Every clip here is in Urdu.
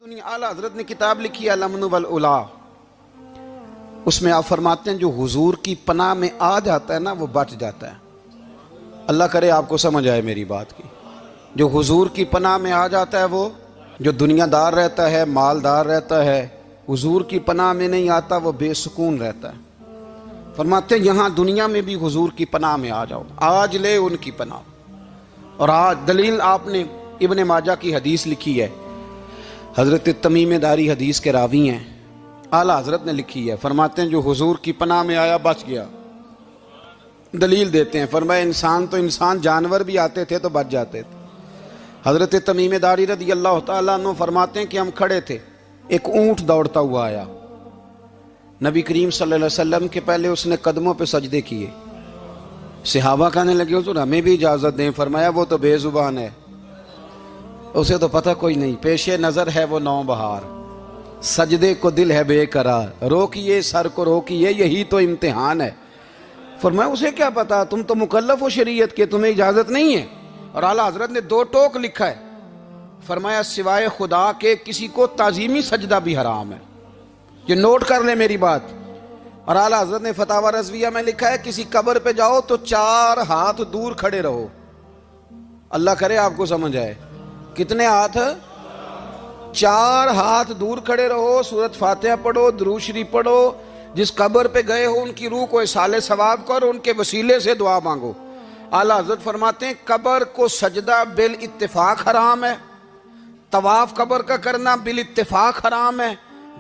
دنیا اعلیٰ حضرت نے کتاب لکھی ہے الامن والعلا، اس میں آپ فرماتے ہیں جو حضور کی پناہ میں آ جاتا ہے نا وہ بچ جاتا ہے۔ اللہ کرے آپ کو سمجھ آئے میری بات کی۔ جو حضور کی پناہ میں آ جاتا ہے وہ جو دنیا دار رہتا ہے، مالدار رہتا ہے، حضور کی پناہ میں نہیں آتا وہ بے سکون رہتا ہے۔ فرماتے ہیں یہاں دنیا میں بھی حضور کی پناہ میں آ جاؤ، آج لے ان کی پناہ۔ اور آج دلیل آپ نے ابن ماجہ کی حدیث لکھی ہے، حضرت تمیم داری حدیث کے راوی ہیں، اعلیٰ حضرت نے لکھی ہے، فرماتے ہیں جو حضور کی پناہ میں آیا بچ گیا۔ دلیل دیتے ہیں، فرمایا انسان جانور بھی آتے تھے تو بچ جاتے تھے۔ حضرت تمیم داری رضی اللہ تعالیٰ عنہ فرماتے ہیں کہ ہم کھڑے تھے، ایک اونٹ دوڑتا ہوا آیا، نبی کریم صلی اللہ علیہ وسلم کے پہلے اس نے قدموں پہ سجدے کیے۔ صحابہ کہنے لگے حضور ہمیں بھی اجازت دیں، فرمایا وہ تو بے زبان ہے، اسے تو پتہ کوئی نہیں، پیش نظر ہے وہ نو بہار، سجدے کو دل ہے بے قرار، روکیے سر کو روکیے یہی تو امتحان ہے۔ فرمایا اسے کیا پتا، تم تو مکلف ہو شریعت کے، تمہیں اجازت نہیں ہے۔ اور اعلیٰ حضرت نے دو ٹوک لکھا ہے، فرمایا سوائے خدا کے کسی کو تعظیمی سجدہ بھی حرام ہے۔ یہ نوٹ کر لیں میری بات۔ اور اعلیٰ حضرت نے فتاوی رضویہ میں لکھا ہے کسی قبر پہ جاؤ تو 4 ہاتھ دور کھڑے رہو۔ اللہ کرے آپ کو سمجھ آئے، کتنے ہاتھ؟ 4 ہاتھ دور کھڑے رہو، سورۃ فاتحہ پڑھو، درود شریف پڑھو، جس قبر پہ گئے ہو ان کی روح کو اصال ثواب کرو، ان کے وسیلے سے دعا مانگو۔ اعلیٰ حضرت فرماتے ہیں قبر کو سجدہ بالاتفاق حرام ہے، طواف قبر کا کرنا بالاتفاق حرام ہے،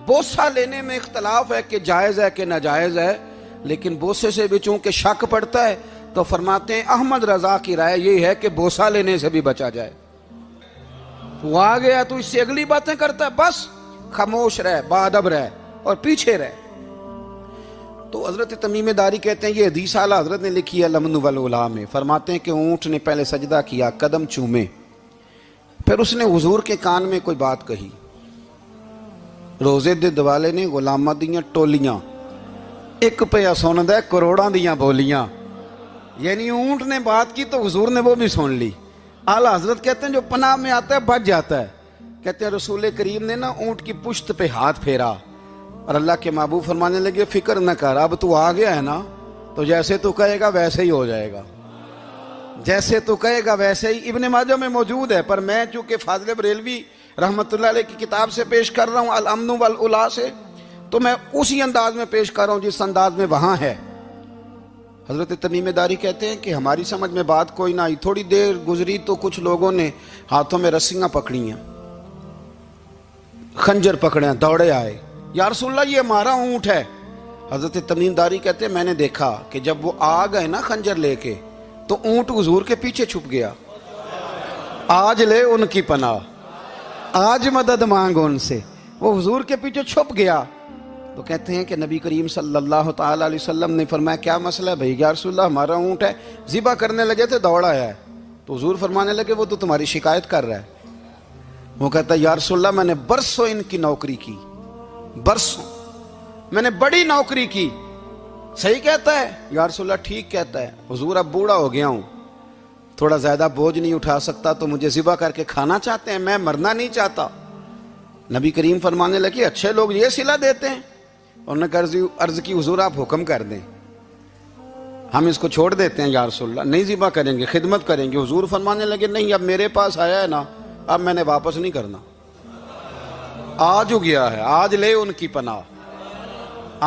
بوسہ لینے میں اختلاف ہے کہ جائز ہے کہ ناجائز ہے، لیکن بوسے سے بھی چونکہ شک پڑتا ہے تو فرماتے ہیں احمد رضا کی رائے یہ ہے کہ بوسہ لینے سے بھی بچا جائے۔ وہ آ گیا تو اس سے اگلی باتیں کرتا ہے، بس خاموش رہ، باادب رہ اور پیچھے رہ۔ تو حضرت تمیم داری کہتے ہیں یہ حدیث اعلیٰ حضرت نے لکھی ہے الامن والعلا میں، فرماتے ہیں کہ اونٹ نے پہلے سجدہ کیا، قدم چومے، پھر اس نے حضور کے کان میں کوئی بات کہی۔ روزے دے دوالے نے غلامہ دیاں ٹولیاں، ایک پہ سن دے کروڑاں دیاں بولیاں، یعنی اونٹ نے بات کی تو حضور نے وہ بھی سن لی۔ اعلیٰ حضرت کہتے ہیں جو پناہ میں آتا ہے بچ جاتا ہے۔ کہتے ہیں رسول کریم نے نا اونٹ کی پشت پہ ہاتھ پھیرا اور اللہ کے محبوب فرمانے لگے فکر نہ کر، اب تو آ گیا ہے نا تو جیسے تو کہے گا ویسے ہی ہو جائے گا، جیسے تو کہے گا ویسے ہی۔ ابن ماجہ میں موجود ہے، پر میں چونکہ فاضل بریلوی رحمۃ اللہ علیہ کی کتاب سے پیش کر رہا ہوں الامن والعلا سے، تو میں اسی انداز میں پیش کر رہا ہوں جس انداز میں وہاں ہے۔ حضرت تمیم داری کہتے ہیں کہ ہماری سمجھ میں بات کوئی نہ آئی، تھوڑی دیر گزری تو کچھ لوگوں نے ہاتھوں میں رسیاں پکڑی ہیں، خنجر پکڑے ہیں، دوڑے آئے، یا رسول اللہ یہ ہمارا اونٹ ہے۔ حضرت تمیم داری کہتے ہیں میں نے دیکھا کہ جب وہ آ گئے نا خنجر لے کے تو اونٹ حضور کے پیچھے چھپ گیا۔ آج لے ان کی پناہ، آج مدد مانگ ان سے، وہ حضور کے پیچھے چھپ گیا۔ تو کہتے ہیں کہ نبی کریم صلی اللہ تعالیٰ علیہ وسلم نے فرمایا کیا مسئلہ ہے بھائی؟ یا رسول اللہ ہمارا اونٹ ہے، ذبح کرنے لگے تھے دوڑا ہے۔ تو حضور فرمانے لگے وہ تو تمہاری شکایت کر رہا ہے۔ وہ کہتا ہے یا رسول اللہ میں نے برسوں ان کی نوکری کی، برسوں میں نے بڑی نوکری کی۔ صحیح کہتا ہے یا رسول اللہ؟ ٹھیک کہتا ہے حضور، اب بوڑھا ہو گیا ہوں، تھوڑا زیادہ بوجھ نہیں اٹھا سکتا تو مجھے ذبح کر کے کھانا چاہتے ہیں، میں مرنا نہیں چاہتا۔ نبی کریم فرمانے لگے اچھے لوگ یہ صلہ دیتے ہیں؟ انہوں نے عرض کی حضور آپ حکم کر دیں، ہم اس کو چھوڑ دیتے ہیں یا رسول اللہ، نہیں ذبح کریں گے، خدمت کریں گے۔ حضور فرمانے لگے نہیں، اب میرے پاس آیا ہے نا، اب میں نے واپس نہیں کرنا، آج ہو گیا ہے، آج لے ان کی پناہ،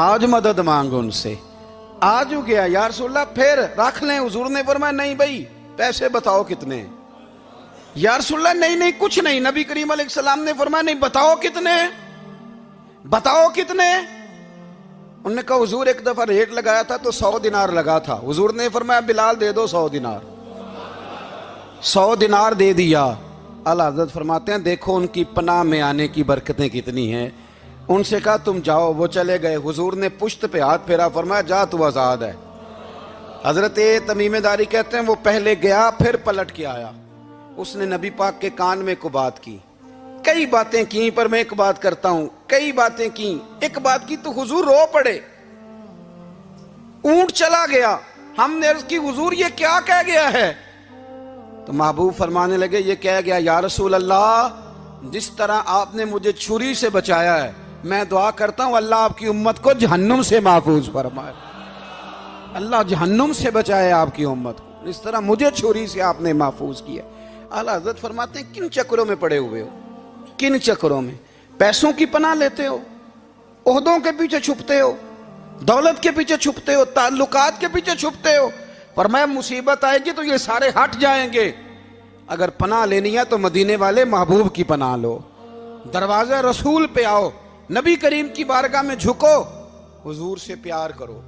آج مدد مانگ ان سے، آج ہو گیا یا رسول اللہ پھر رکھ لیں۔ حضور نے فرمایا نہیں بھائی پیسے بتاؤ کتنے؟ یا رسول اللہ نہیں کچھ نہیں۔ نبی کریم علیہ السلام نے فرمایا نہیں بتاؤ کتنے، بتاؤ کتنے؟ انہوں نے کہا حضور ایک دفعہ ریٹ لگایا تھا تو 100 دینار لگا تھا۔ حضور نے فرمایا بلال دے دو 100 دینار، 100 دینار دے دیا۔ اعلیٰ حضرت فرماتے ہیں دیکھو ان کی پناہ میں آنے کی برکتیں کتنی ہیں۔ ان سے کہا تم جاؤ، وہ چلے گئے۔ حضور نے پشت پہ ہاتھ پھیرا، فرمایا جا تو آزاد ہے۔ حضرت تمیم داری کہتے ہیں وہ پہلے گیا پھر پلٹ کے آیا، اس نے نبی پاک کے کان میں کو بات کی، کئی باتیں کی، پر میں ایک بات کرتا ہوں، کئی باتیں کی، ایک بات کی تو حضور رو پڑے۔ اونٹ چلا گیا، ہم نے عرض کی حضور یہ کیا کہہ گیا ہے؟ تو محبوب فرمانے لگے یہ کہہ گیا یا رسول اللہ جس طرح آپ نے مجھے چھری سے بچایا ہے، میں دعا کرتا ہوں اللہ آپ کی امت کو جہنم سے محفوظ فرمائے، اللہ جہنم سے بچائے آپ کی امت کو، اس طرح مجھے چھری سے آپ نے محفوظ کیا۔ اعلیٰ حضرت فرماتے ہیں کن چکروں میں پڑے ہوئے ہو، کن چکروں میں؟ پیسوں کی پناہ لیتے ہو، عہدوں کے پیچھے چھپتے ہو، دولت کے پیچھے چھپتے ہو، تعلقات کے پیچھے چھپتے ہو۔ فرمایا مصیبت آئے گی تو یہ سارے ہٹ جائیں گے، اگر پناہ لینی ہے تو مدینے والے محبوب کی پناہ لو، دروازہ رسول پہ آؤ، نبی کریم کی بارگاہ میں جھکو، حضور سے پیار کرو۔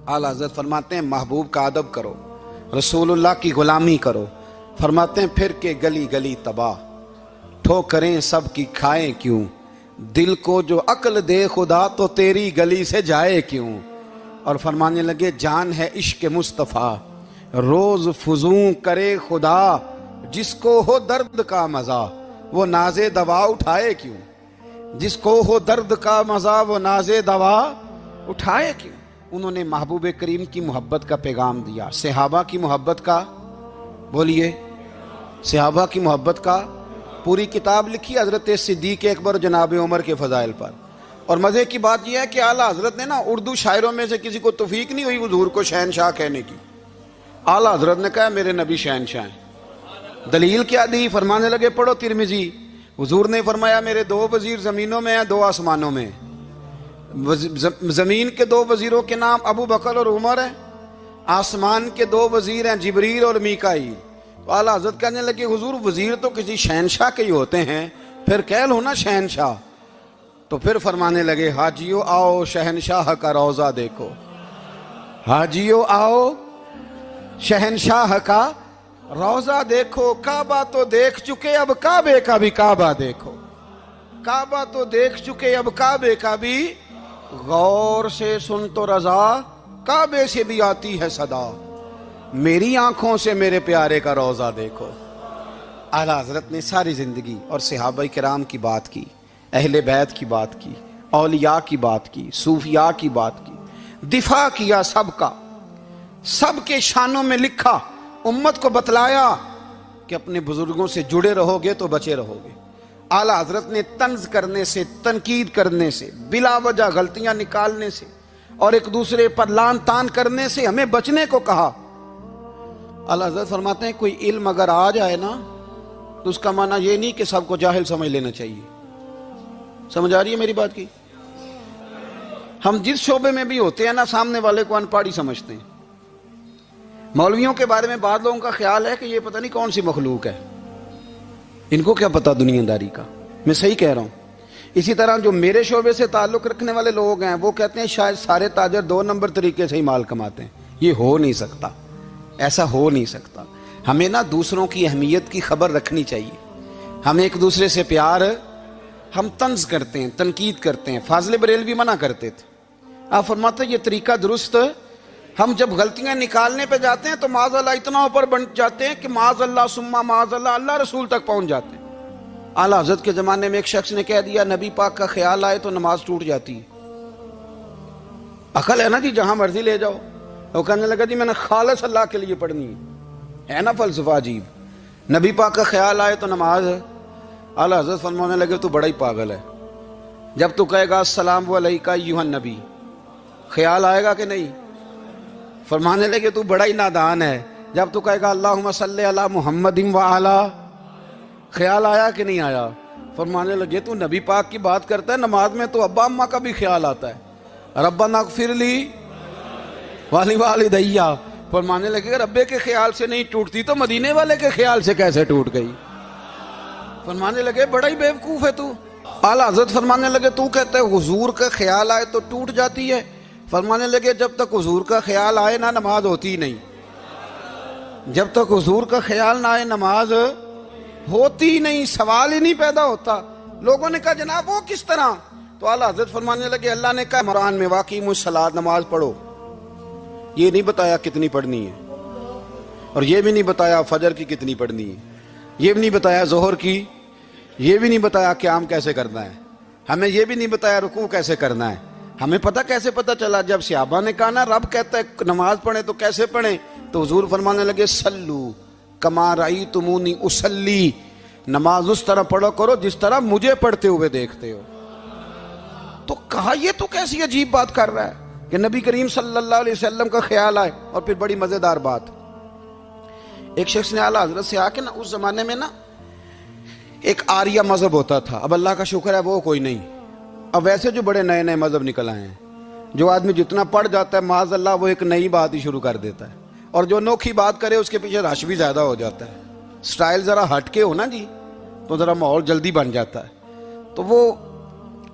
اعلیٰ حضرت فرماتے ہیں محبوب کا ادب کرو، رسول اللہ کی غلامی کرو۔ فرماتے ہیں پھر کہ گلی گلی تباہ، ٹھوکریں سب کی کھائیں کیوں، دل کو جو عقل دے خدا تو تیری گلی سے جائے کیوں۔ اور فرمانے لگے جان ہے عشق مصطفیٰ، روز فزوں کرے خدا، جس کو ہو درد کا مزہ وہ ناز دوا اٹھائے کیوں، جس کو ہو درد کا مزہ وہ ناز دوا اٹھائے کیوں۔ انہوں نے محبوب کریم کی محبت کا پیغام دیا، صحابہ کی محبت کا، بولیے، صحابہ کی محبت کا پوری کتاب لکھی حضرت صدیق اکبر جناب عمر کے فضائل پر۔ اور مزے کی بات یہ ہے کہ اعلیٰ حضرت نے اردو شاعروں میں سے کسی کو توفیق نہیں ہوئی حضور کو شہنشاہ کہنے کی، اعلیٰ حضرت نے کہا میرے نبی شہنشاہ ہیں۔ دلیل کیا دی؟ فرمانے لگے پڑھو ترمذی، حضور نے فرمایا میرے 2 وزیر زمینوں میں ہیں، 2 آسمانوں میں۔ زمین کے 2 وزیروں کے نام ابو بکر اور عمر ہیں، آسمان کے 2 وزیر ہیں جبریل اور میکائیل۔ تو اعلیٰ حضرت کہنے لگے حضور وزیر تو کسی شہنشاہ کے ہی ہوتے ہیں، پھر کہہ لو نا شہنشاہ۔ تو پھر فرمانے لگے حاجیو آؤ شہنشاہ کا روضہ دیکھو، حاجیو آؤ شہنشاہ کا روضہ دیکھو، کعبہ تو دیکھ چکے اب کعبے کا بھی کعبہ دیکھو، کعبہ تو دیکھ چکے اب کعبے کا بھی، غور سے سن تو رضا کعبے سے بھی آتی ہے صدا، میری آنکھوں سے میرے پیارے کا روضہ دیکھو۔ اعلیٰ حضرت نے ساری زندگی اور صحابہ کرام کی بات کی، اہل بیت کی بات کی، اولیاء کی بات کی، صوفیاء کی بات کی، دفاع کیا سب کا، سب کے شانوں میں لکھا، امت کو بتلایا کہ اپنے بزرگوں سے جڑے رہو گے تو بچے رہو گے۔ اعلیٰ حضرت نے طنز کرنے سے، تنقید کرنے سے، بلا وجہ غلطیاں نکالنے سے اور ایک دوسرے پر لان تان کرنے سے ہمیں بچنے کو کہا۔ اعلیٰ حضرت فرماتے ہیں کوئی علم اگر آ جائے نا تو اس کا معنی یہ نہیں کہ سب کو جاہل سمجھ لینا چاہیے۔ سمجھ آ رہی ہے میری بات کی؟ ہم جس شعبے میں بھی ہوتے ہیں نا سامنے والے کو ان پڑھ ہی سمجھتے ہیں۔ مولویوں کے بارے میں بعض لوگوں کا خیال ہے کہ یہ پتہ نہیں کون سی مخلوق ہے، ان کو کیا پتا دنیا داری کا۔ میں صحیح کہہ رہا ہوں۔ اسی طرح جو میرے شعبے سے تعلق رکھنے والے لوگ ہیں وہ کہتے ہیں شاید سارے تاجر 2 نمبر طریقے سے ہی مال کماتے ہیں۔ یہ ہو نہیں سکتا، ایسا ہو نہیں سکتا۔ ہمیں نا دوسروں کی اہمیت کی خبر رکھنی چاہیے، ہمیں ایک دوسرے سے پیار، ہم طنز کرتے ہیں، تنقید کرتے ہیں۔ فاضل بریلوی منع کرتے تھے، آپ فرماتے ہیں یہ طریقہ درست، ہم جب غلطیاں نکالنے پہ جاتے ہیں تو معاذ اللہ اتنا اوپر بن جاتے ہیں کہ معاذ اللہ ثم معاذ اللہ اللہ رسول تک پہنچ جاتے ہیں۔ اعلیٰ حضرت کے زمانے میں ایک شخص نے کہہ دیا نبی پاک کا خیال آئے تو نماز ٹوٹ جاتی ہے۔ عقل ہے نا جی، جہاں مرضی لے جاؤ۔ وہ کہنے لگا جی میں نے خالص اللہ کے لیے پڑھنی ہے نا فلسفہ عجیب، نبی پاک کا خیال آئے تو نماز۔ اعلیٰ حضرت فرمانے لگے تو بڑا ہی پاگل ہے، جب تو کہے گا السلام علیکہ ایھا النبی، خیال آئے گا کہ نہیں؟ فرمانے لگے تو بڑا ہی نادان ہے، جب تو کہے گا اللہم صلی علی محمد وعلی، خیال آیا کہ نہیں آیا؟ فرمانے لگے تو نبی پاک کی بات کرتا ہے، نماز میں تو ابا اماں کا بھی خیال آتا ہے، ربنا اغفر لی ولوالدی۔ فرمانے لگے ربے کے خیال سے نہیں ٹوٹتی تو مدینے والے کے خیال سے کیسے ٹوٹ گئی؟ فرمانے لگے بڑا ہی بیوقوف ہے تو۔ اعلیٰ حضرت فرمانے لگے تو کہتے ہے حضور کا خیال آئے تو ٹوٹ جاتی ہے؟ فرمانے لگے جب تک حضور کا خیال آئے نہ نماز ہوتی نہیں، جب تک حضور کا خیال نہ آئے نماز ہوتی نہیں، سوال ہی نہیں پیدا ہوتا۔ لوگوں نے کہا جناب وہ کس طرح؟ تو اعلیٰ حضرت فرمانے لگے اللہ نے کہا قرآن میں واقعی الصلاۃ، نماز پڑھو، یہ نہیں بتایا کتنی پڑھنی ہے، اور یہ بھی نہیں بتایا فجر کی کتنی پڑھنی ہے، یہ بھی نہیں بتایا ظہر کی، یہ بھی نہیں بتایا قیام کیسے کرنا ہے، ہمیں یہ بھی نہیں بتایا رکوع کیسے کرنا ہے۔ ہمیں پتہ کیسے پتہ چلا؟ جب صحابہ نے کہا نا رب کہتا ہے نماز پڑھیں تو کیسے پڑھیں، تو حضور فرمانے لگے سلو کما رأیتمونی اصلی، نماز اس طرح پڑھو کرو جس طرح مجھے پڑھتے ہوئے دیکھتے ہو. تو کہا یہ تو کیسی عجیب بات کر رہا ہے کہ نبی کریم صلی اللہ علیہ وسلم کا خیال آئے. اور پھر بڑی مزیدار بات, ایک شخص نے اعلیٰ حضرت سے آ کے نا, اس زمانے میں نا ایک آریہ مذہب ہوتا تھا, اب اللہ کا شکر ہے وہ کوئی نہیں. اب ویسے جو بڑے نئے نئے مذہب نکل آئے ہیں, جو آدمی جتنا پڑھ جاتا ہے معاذ اللہ وہ ایک نئی بات ہی شروع کر دیتا ہے, اور جو انوکھی بات کرے اس کے پیچھے رش بھی زیادہ ہو جاتا ہے. سٹائل ذرا ہٹ کے ہو نا جی تو ذرا ماحول جلدی بن جاتا ہے. تو وہ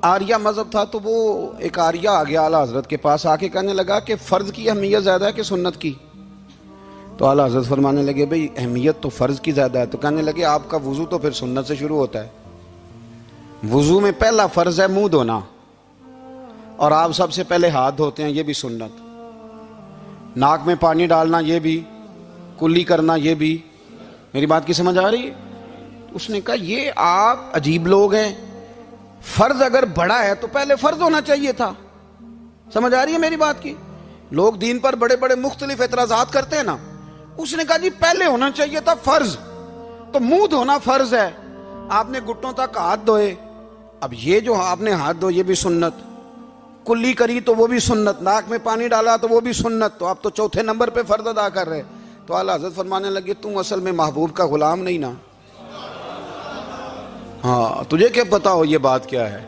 آریہ مذہب تھا, تو وہ ایک آریہ آ گیا اعلیٰ حضرت کے پاس, آ کے کہنے لگا کہ فرض کی اہمیت زیادہ ہے کہ سنت کی؟ تو اعلیٰ حضرت فرمانے لگے بھئی اہمیت تو فرض کی زیادہ ہے. تو کہنے لگے آپ کا وضو تو پھر سنت سے شروع ہوتا ہے. وضو میں پہلا فرض ہے منہ دھونا, اور آپ سب سے پہلے ہاتھ دھوتے ہیں, یہ بھی سنت. ناک میں پانی ڈالنا یہ بھی, کلی کرنا یہ بھی. میری بات کی سمجھ آ رہی ہے؟ اس نے کہا یہ آپ عجیب لوگ ہیں, فرض اگر بڑا ہے تو پہلے فرض ہونا چاہیے تھا. سمجھ آ رہی ہے میری بات کی؟ لوگ دین پر بڑے بڑے مختلف اعتراضات کرتے ہیں نا. اس نے کہا جی پہلے ہونا چاہیے تھا فرض, تو منہ دھونا فرض ہے, آپ نے گھٹنوں تک ہاتھ دھوئے, اب یہ جو آپ نے ہاتھ دھو یہ بھی سنت, کلی کری تو وہ بھی سنت, ناک میں پانی ڈالا تو وہ بھی سنت, تو آپ تو چوتھے نمبر پہ فرض ادا کر رہے. تو اعلیٰ حضرت فرمانے لگے تم اصل میں محبوب کا غلام نہیں نا. ہاں تجھے کیا پتا ہو یہ بات کیا ہے,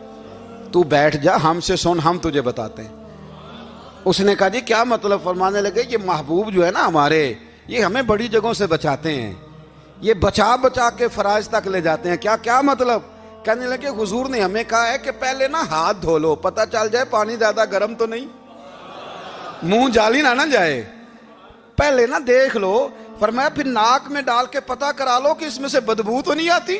تو بیٹھ جا ہم سے سن, ہم تجھے بتاتے ہیں. اس نے کہا جی کیا مطلب؟ فرمانے لگے یہ محبوب جو ہے نا ہمارے, یہ ہمیں بڑی جگہوں سے بچاتے ہیں, یہ بچا بچا کے فرائض تک لے جاتے ہیں. کیا کیا مطلب؟ کہنے لگے حضور نے ہمیں کہا ہے کہ پہلے نا ہاتھ دھو لو, پتہ چل جائے پانی زیادہ گرم تو نہیں, منہ جالی نہ جائے, پہلے نا دیکھ لو. فرمایا پھر ناک میں ڈال کے پتہ کرا لو کہ اس میں سے بدبو تو نہیں آتی.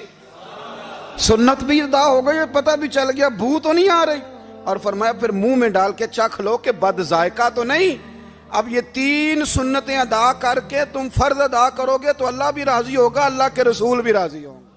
سنت بھی ادا ہو گئی, پتہ بھی چل گیا بو تو نہیں آ رہی. اور فرمایا پھر منہ میں ڈال کے چکھ لو کہ بد ذائقہ تو نہیں. اب یہ 3 سنتیں ادا کر کے تم فرض ادا کرو گے تو اللہ بھی راضی ہوگا, اللہ کے رسول بھی راضی ہوں گے.